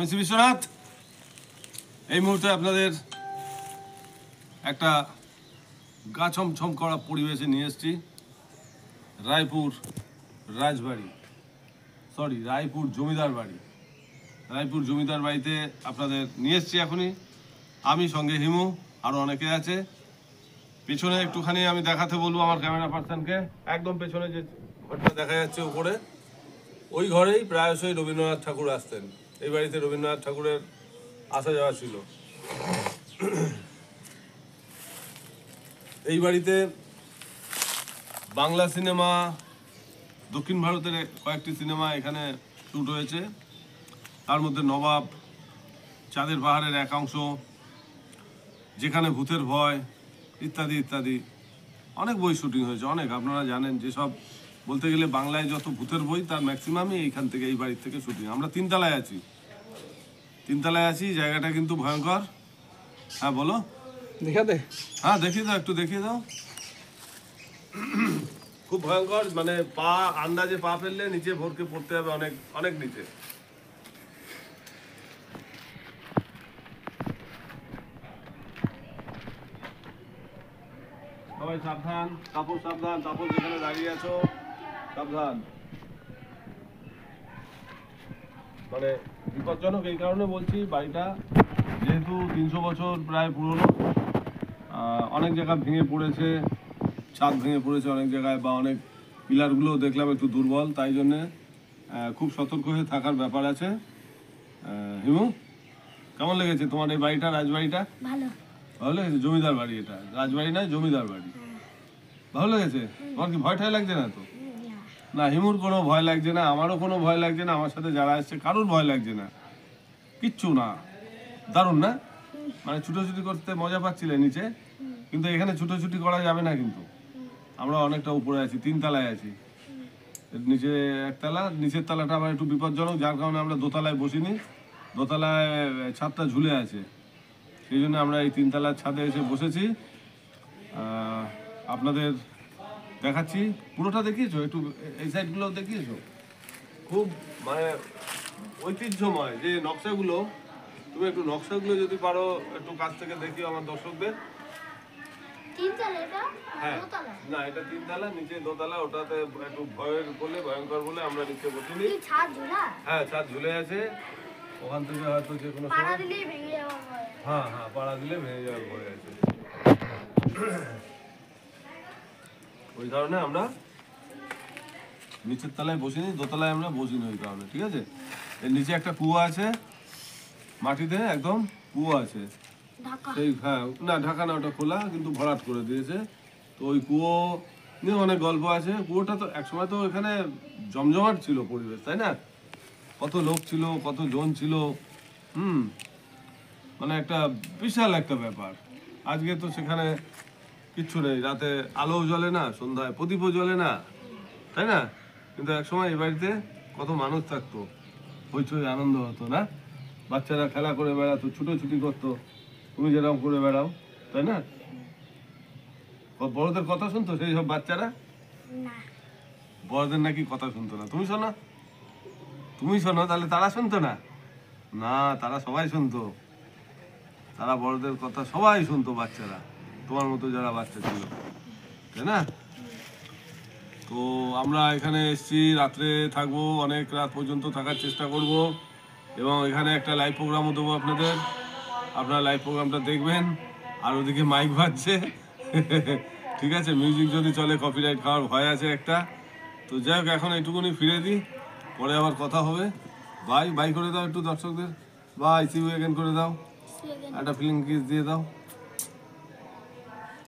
আমি শ্রী বিশ্বনাথ। এই মুহূর্তে আপনাদের একটা গা ছমছম করা পরিবেশে নিয়ে এসেছি রায়পুর রাজবাড়ি, রায়পুর জমিদার বাড়ি। রায়পুর জমিদার বাড়িতে আপনাদের নিয়ে এসেছি এখনই। আমি সঙ্গে হিমু, আরও অনেকে আছে। পেছনে একটুখানি আমি দেখাতে বলবো আমার ক্যামেরা পার্সনকে। একদম পেছনে যে ঘরটা দেখা যাচ্ছে উপরে, ওই ঘরেই প্রায়শই রবীন্দ্রনাথ ঠাকুর আসতেন। এই বাড়িতে রবীন্দ্রনাথ ঠাকুরের আসা যাওয়া ছিল। এই বাড়িতে বাংলা সিনেমা, দক্ষিণ ভারতের কয়েকটি সিনেমা এখানে শ্যুট হয়েছে। তার মধ্যে নবাব, চাঁদের পাহাড়ের একাংশ, যেখানে ভূতের ভয়, ইত্যাদি ইত্যাদি অনেক বই শুটিং হয়েছে। অনেক, আপনারা জানেন যেসব বলতে গেলে বাংলায় যত ভূতের বই তার ম্যাক্সিমামই এইখান থেকে, এই বাড়ির থেকে শুটিং। আমরা তিনতলায় আছি। জায়গাটা কিন্তু ভয়ঙ্কর। হ্যাঁ বলো, দেখাতে? হ্যাঁ দেখিয়ে দাও, একটু দেখিয়ে দাও। খুব ভয়ঙ্কর, মানে পা আন্দাজে পা ফেললে নিচে ভরকে পড়তে হবে, অনেক অনেক নিচে। সবাই সাবধান, তাপস সাবধান, তাপস যেখানে দাঁড়িয়ে আছো সাবধান। মানে বিপজ্জনক এই কারণে বলছি, বাড়িটা যেহেতু 300 বছর প্রায় পুরনো, অনেক জায়গা ভেঙে পড়েছে, ছাদ ভেঙে পড়েছে অনেক জায়গায়, বা অনেক পিলারগুলো দেখলাম একটু দুর্বল, তাই জন্যে খুব সতর্ক হয়ে থাকার ব্যাপার আছে। হিমু, কেমন লেগেছে তোমার এই বাড়িটা, রাজবাড়িটা? ভালো লেগেছে? জমিদার বাড়ি এটা, রাজবাড়ি নয়, জমিদার বাড়ি। ভালো লেগেছে? তোমার কি ভয় ঠায় লাগছে না তো? না, হিমুর কোনো ভয় লাগছে না, আমারও কোনো ভয় লাগছে না, আমার সাথে যারা আসছে কারোর ভয় লাগছে না, কিচ্ছু না। দারুণ না? মানে ছুটোছুটি করতে মজা পাচ্ছিলে নিচে, কিন্তু এখানে ছুটোছুটি করা যাবে না। কিন্তু আমরা অনেকটা উপরে আছি, 3 তলায় আছি। নিচে একতলা, নিচের তলাটা আবার একটু বিপজ্জনক, যার কারণে আমরা দোতলায় বসিনি। দোতলায় ছাদটা ঝুলে আছে, সেই জন্য আমরা এই 3 তলার ছাদে এসে বসেছি। আপনাদের দেখাচ্ছি, পুরোটা দেখিয়েছো? একটু এই সাইডগুলো দেখিয়েছো? খুব মানে ঐতিহ্যময় যে নকশাগুলো, তুমি একটু নকশাগুলো যদি পারো একটু কাছ থেকে দেখিও আমার দর্শকদের। হ্যাঁ, না এটা 3 তলা, নিচে দোতলা। ওটাতে একটু ভয়ের বলে, ভয়ঙ্কর বলে আমরা নিচে বসিনি। হ্যাঁ, ছাদ ঝুলে আছে, ওখান থেকে হয়তো যে কোনো সময় হ্যাঁ পাড়া দিলে ভেঙে যাওয়ার ভয় আছে। ওই কারণে আমরা নিচের তলায় বসিনি, দোতলায় আমরা বসিনি ওই কারণে, ঠিক আছে? এর নিচে একটা কুয়ো আছে, মাটিতে একদম কুয়ো আছে সেই। হ্যাঁ, না ঢাকা না, ওটা খোলা, কিন্তু ভরাট করে দিয়েছে। তো ওই কুয়ো নিয়ে অনেক গল্প আছে। কুয়োটা তো একসময় তো এখানে জমজমাট ছিল পরিবেশ, তাই না? কত লোক ছিল, কত জন ছিল, মানে একটা বিশাল একটা ব্যাপার। আজকে তো সেখানে কিচ্ছু নেই, রাতে আলোও জ্বলে না, সন্ধ্যায় প্রদীপও জ্বলে না, তাই না? কিন্তু একসময় এই বাড়িতে কত মানুষ থাকতো, হইচই আনন্দ হতো না? বাচ্চারা খেলা করে বেড়াতো, ছুটোছুটি করতো, তুমি যেরকম করে বেড়াও, তাই না? বড়দের কথা শুনতো সেই সব বাচ্চারা? বড়দের নাকি কথা শুনতো না। তুমি শোনো, তাহলে তারা শুনতো না? না, তারা সবাই শুনতো। তারা বড়দের কথা সবাই শুনতো, বাচ্চারা, তোমার মতো যারা বাচ্চা ছিল, তাই না? তো আমরা এখানে এসেছি, রাত্রে থাকবো, অনেক রাত পর্যন্ত থাকার চেষ্টা করব, এবং এখানে একটা লাইভ প্রোগ্রামও দেবো আপনাদের। আপনারা লাইভ প্রোগ্রামটা দেখবেন। আর ওদিকে মাইক বাজছে, ঠিক আছে? মিউজিক যদি চলে কপিরাইট খাওয়ার ভয় আছে একটা। তো যাই হোক, এখন এইটুকুনি ফিরে দিই, পরে আবার কথা হবে। বাই করে দাও একটু দর্শকদের, বাই, সি ইউ অ্যাগেন করে দাও, একটা ফিলিং কিস দিয়ে দাও।